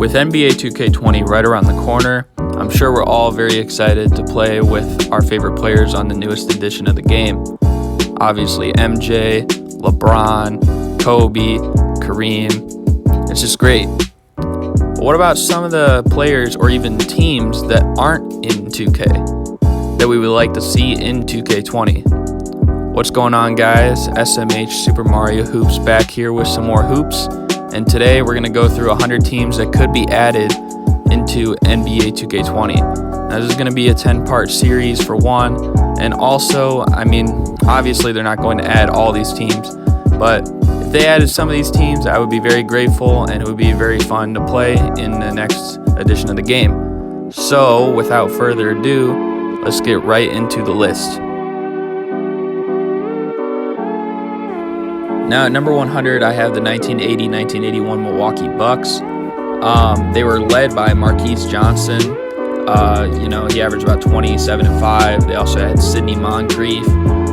With NBA 2K20 right around the corner, I'm sure we're all very excited to play with our favorite players on the newest edition of the game. Obviously MJ, LeBron, Kobe, Kareem. It's just great. But what about some of the players or even teams that aren't in 2K that we would like to see in 2K20? What's going on, guys? SMH Super Mario Hoops back here with some more hoops. And today we're going to go through 100 teams that could be added into NBA 2K20. Now, this is going to be a 10-part series for one. And also, obviously they're not going to add all these teams. But if they added some of these teams, I would be very grateful, and it would be very fun to play in the next edition of the game. So, without further ado, let's get right into the list. Now at number 100, I have the 1980-1981 Milwaukee Bucks. They were led by Marquise Johnson. He averaged about 27 and 5. They also had Sidney Moncrief,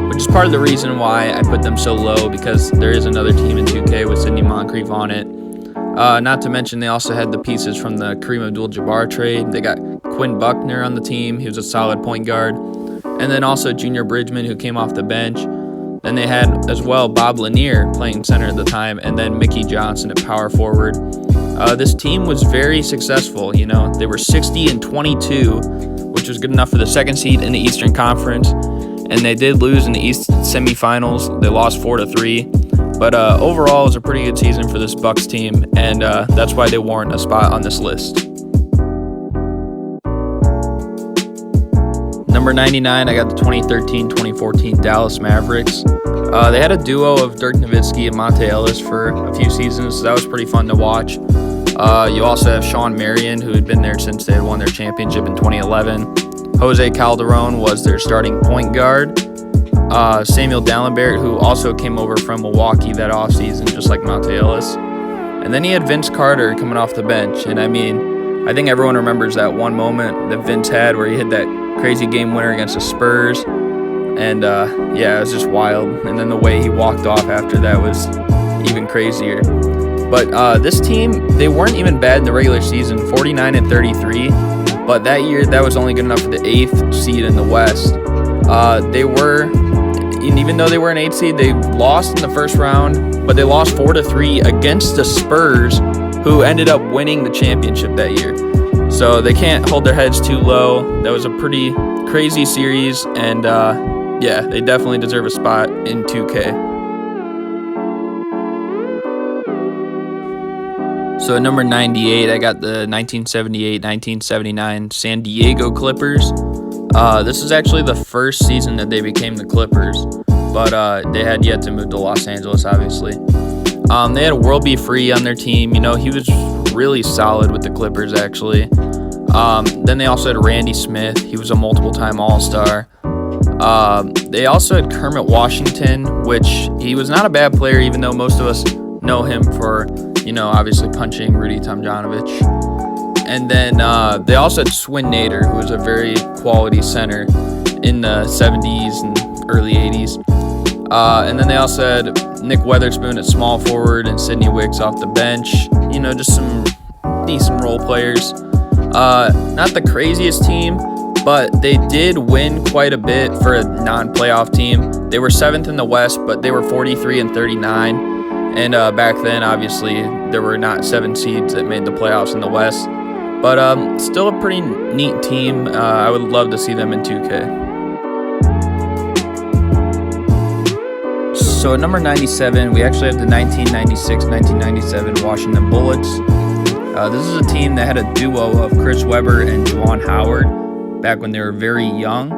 which is part of the reason why I put them so low, because there is another team in 2K with Sidney Moncrief on it. Not to mention they also had the pieces from the Kareem Abdul-Jabbar trade. They got Quinn Buckner on the team. He was a solid point guard. And then also Junior Bridgman, who came off the bench. Then they had as well Bob Lanier playing center at the time, and then Mickey Johnson at power forward. This team was very successful. They were 60 and 22, which was good enough for the second seed in the Eastern Conference. And they did lose in the East semifinals. They lost 4-3. But overall, it was a pretty good season for this Bucks team, and that's why they warrant a spot on this list. Number 99, I got the 2013-2014 Dallas Mavericks. They had a duo of Dirk Nowitzki and Monte Ellis for a few seasons, so that was pretty fun to watch. You also have Shawn Marion, who had been there since they had won their championship in 2011. Jose Calderon was their starting point guard. Samuel Dalembert, who also came over from Milwaukee that offseason, just like Monte Ellis. And then he had Vince Carter coming off the bench. And I think everyone remembers that one moment that Vince had where he hit that crazy game winner against the Spurs. And it was just wild. And then the way he walked off after that was even crazier. But this team, they weren't even bad in the regular season, 49 and 33. But that year, that was only good enough for the 8th seed in the West. Even though they were an 8th seed, they lost in the first round, but they lost 4-3 against the Spurs, who ended up winning the championship that year. So they can't hold their heads too low. That was a pretty crazy series, and they definitely deserve a spot in 2K. So at number 98, I got the 1978-1979 San Diego Clippers. This is actually the first season that they became the Clippers, but they had yet to move to Los Angeles, obviously. They had World B. Free on their team. He was really solid with the Clippers, actually. Then they also had Randy Smith. He was a multiple-time All-Star. They also had Kermit Washington, which he was not a bad player, even though most of us know him for, obviously punching Rudy Tomjanovich. And then they also had Swin Nader, who was a very quality center in the 70s and early 80s. And then they also had Nick Weatherspoon at small forward and Sidney Wicks off the bench. Just some decent role players. Not the craziest team, but they did win quite a bit for a non-playoff team. They were 7th in the West, but they were 43 and 39. And back then, obviously, there were not 7 seeds that made the playoffs in the West. But still a pretty neat team. I would love to see them in 2K. So at number 97, we actually have the 1996-1997 Washington Bullets. This is a team that had a duo of Chris Webber and Juwan Howard back when they were very young.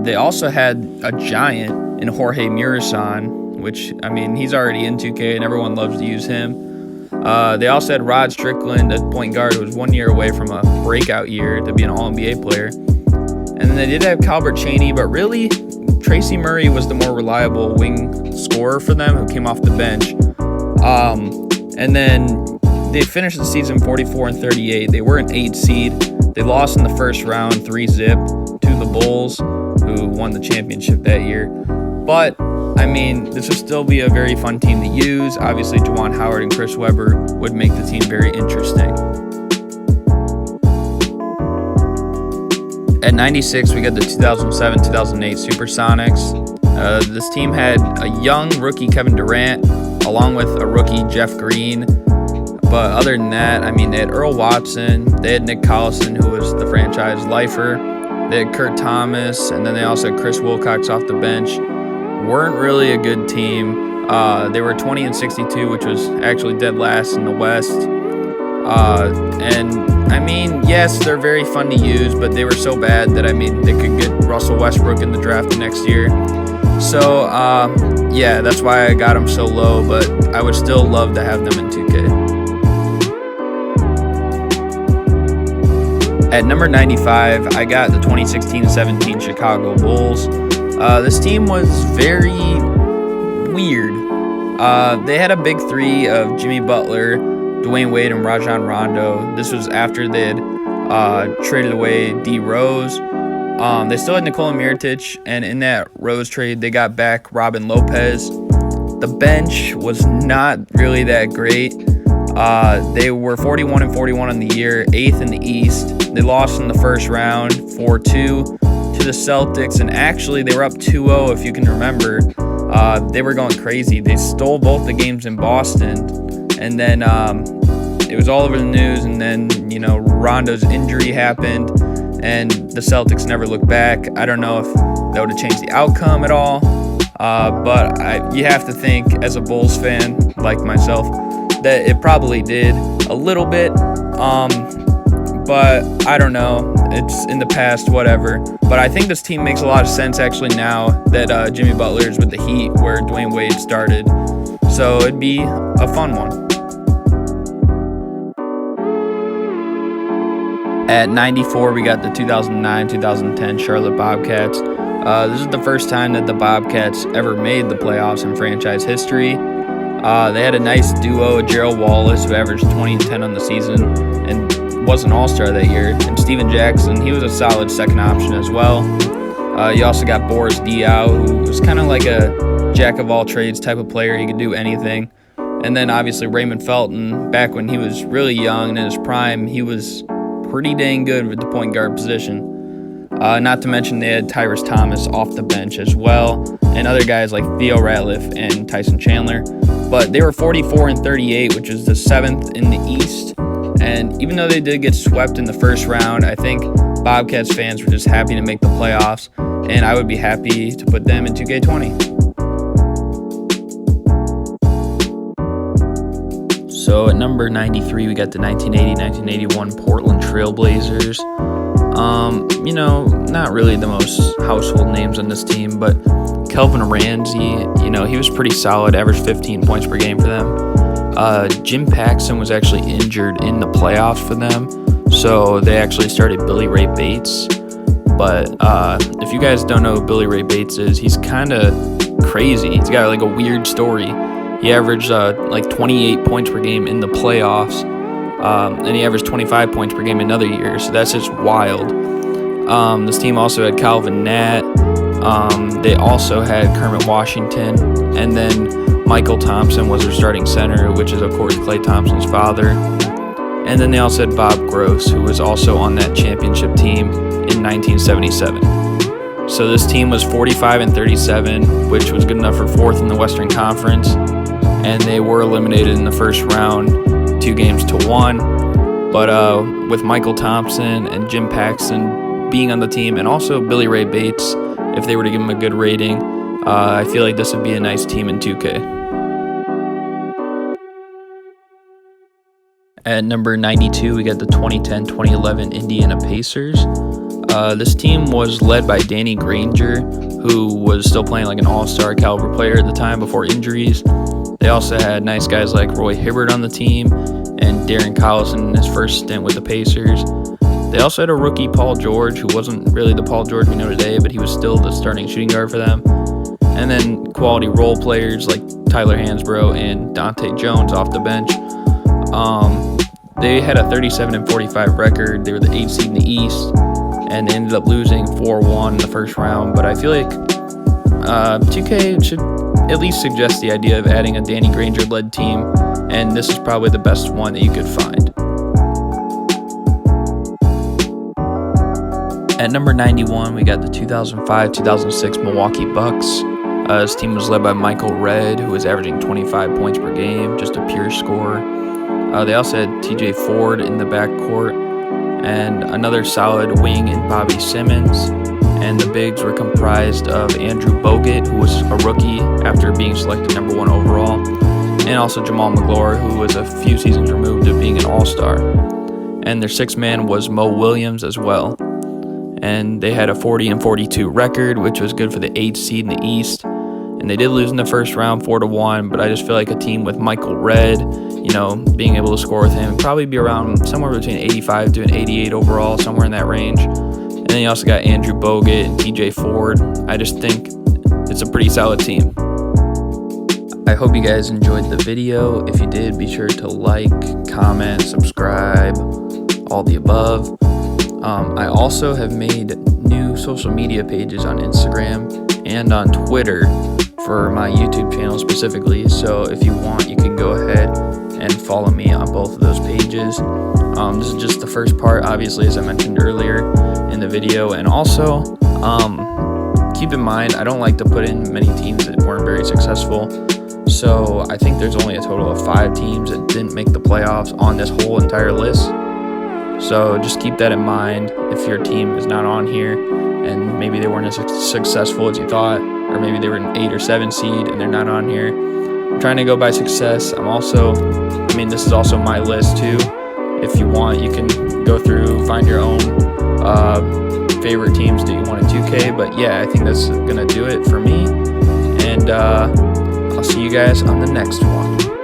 They also had a giant in Jorge Murasan, which, he's already in 2K and everyone loves to use him. They also had Rod Strickland, a point guard who was 1 year away from a breakout year to be an All-NBA player. And then they did have Calbert Cheaney, but really, Tracy Murray was the more reliable wing scorer for them, who came off the bench. And then they finished the season 44 and 38. They were an 8 seed. They lost in the first round 3-0 to the Bulls, who won the championship that year. But I mean, this would still be a very fun team to use. Obviously, Juwan Howard and Chris Webber would make the team very interesting. At 96, we got the 2007-2008 Supersonics. This team had a young rookie Kevin Durant, along with a rookie Jeff Green. But other than that, I mean, they had Earl Watson, they had Nick Collison, who was the franchise lifer, they had Kurt Thomas, and then they also had Chris Wilcox off the bench. Weren't really a good team. They were 20-62, which was actually dead last in the West. And I mean, yes, they're very fun to use, but they were so bad that, I mean, they could get Russell Westbrook in the draft the next year. So, yeah, that's why I got them so low, but I would still love to have them in 2K. At number 95, I got the 2016-17 Chicago Bulls. This team was very weird. They had a big three of Jimmy Butler, Dwayne Wade, and Rajon Rondo. This was after they had traded away D. Rose. They still had Nikola Mirotic, and in that Rose trade, they got back Robin Lopez. The bench was not really that great. They were 41-41 on the year, 8th in the East. They lost in the first round, 4-2 to the Celtics, and actually they were up 2-0 if you can remember. They were going crazy. They stole both the games in Boston, and then it was all over the news, and then, you know, Rondo's injury happened, and the Celtics never looked back. I don't know if that would have changed the outcome at all, but you have to think, as a Bulls fan like myself, that it probably did a little bit, but I don't know. It's in the past, whatever. But I think this team makes a lot of sense actually now that Jimmy Butler is with the Heat, where Dwayne Wade started. So it'd be a fun one. At 94, we got the 2009-2010 Charlotte Bobcats. This is the first time that the Bobcats ever made the playoffs in franchise history. They had a nice duo, Gerald Wallace, who averaged 20 and 10 on the season and was an all-star that year, and Steven Jackson, he was a solid second option as well. You also got Boris Diaw, who was kind of like a jack-of-all-trades type of player. He could do anything. And then obviously Raymond Felton, back when he was really young and in his prime, he was pretty dang good with the point guard position. Not to mention they had Tyrese Thomas off the bench as well, and other guys like Theo Ratliff and Tyson Chandler. But they were 44-38, which is the 7th in the East. And even though they did get swept in the first round, I think Bobcats fans were just happy to make the playoffs, and I would be happy to put them in 2K20. So at number 93, we got the 1980-1981 Portland Trailblazers. You know, not really the most household names on this team, but Kelvin Ramsey, you know, he was pretty solid, averaged 15 points per game for them. Jim Paxson was actually injured in the playoffs for them, so they actually started Billy Ray Bates. But if you guys don't know who Billy Ray Bates is, he's kind of crazy. He's got like a weird story. He averaged like 28 points per game in the playoffs, and he averaged 25 points per game another year, so that's just wild. This team also had Calvin Nat. They also had Kermit Washington, and then Michael Thompson was their starting center, which is, of course, Klay Thompson's father. And then they also had Bob Gross, who was also on that championship team in 1977. So this team was 45-37, which was good enough for 4th in the Western Conference. And they were eliminated in the first round, 2-1. But with Michael Thompson and Jim Paxson being on the team, and also Billy Ray Bates, if they were to give him a good rating, I feel like this would be a nice team in 2K. At number 92, we got the 2010-2011 Indiana Pacers. This team was led by Danny Granger, who was still playing like an all-star caliber player at the time before injuries. They also had nice guys like Roy Hibbert on the team and Darren Collison in his first stint with the Pacers. They also had a rookie, Paul George, who wasn't really the Paul George we know today, but he was still the starting shooting guard for them. And then quality role players like Tyler Hansbrough and Dante Jones off the bench. They had a 37-45 record. They were the 8th seed in the East, and they ended up losing 4-1 in the first round. But I feel like 2K should at least suggest the idea of adding a Danny Granger-led team, and this is probably the best one that you could find. At number 91, we got the 2005-2006 Milwaukee Bucks. This team was led by Michael Redd, who was averaging 25 points per game, just a pure scorer. They also had TJ Ford in the backcourt, and another solid wing in Bobby Simmons. And the bigs were comprised of Andrew Bogut, who was a rookie after being selected number 1 overall, and also Jamal McGlure, who was a few seasons removed of being an all-star. And their sixth man was Mo Williams as well. And they had a 40-42 record, which was good for the 8th seed in the East. And they did lose in the first round 4-1, but I just feel like a team with Michael Redd, being able to score with him, probably be around somewhere between 85 to an 88 overall, somewhere in that range. And then you also got Andrew Bogut and TJ Ford. I just think it's a pretty solid team. I hope you guys enjoyed the video. If you did, be sure to like, comment, subscribe, all the above. I also have made new social media pages on Instagram and on Twitter for my YouTube channel specifically. So if you want, you can go ahead and follow me on both of those pages. This is just the first part, obviously, as I mentioned earlier in the video. And also, keep in mind, I don't like to put in many teams that weren't very successful. So I think there's only a total of 5 teams that didn't make the playoffs on this whole entire list. So just keep that in mind if your team is not on here and maybe they weren't as successful as you thought, or maybe they were an 8 or 7 seed and they're not on here. I'm trying to go by success. This is also my list too. If you want, you can go through, find your own favorite teams that you want in 2K. But yeah, I think that's going to do it for me. And I'll see you guys on the next one.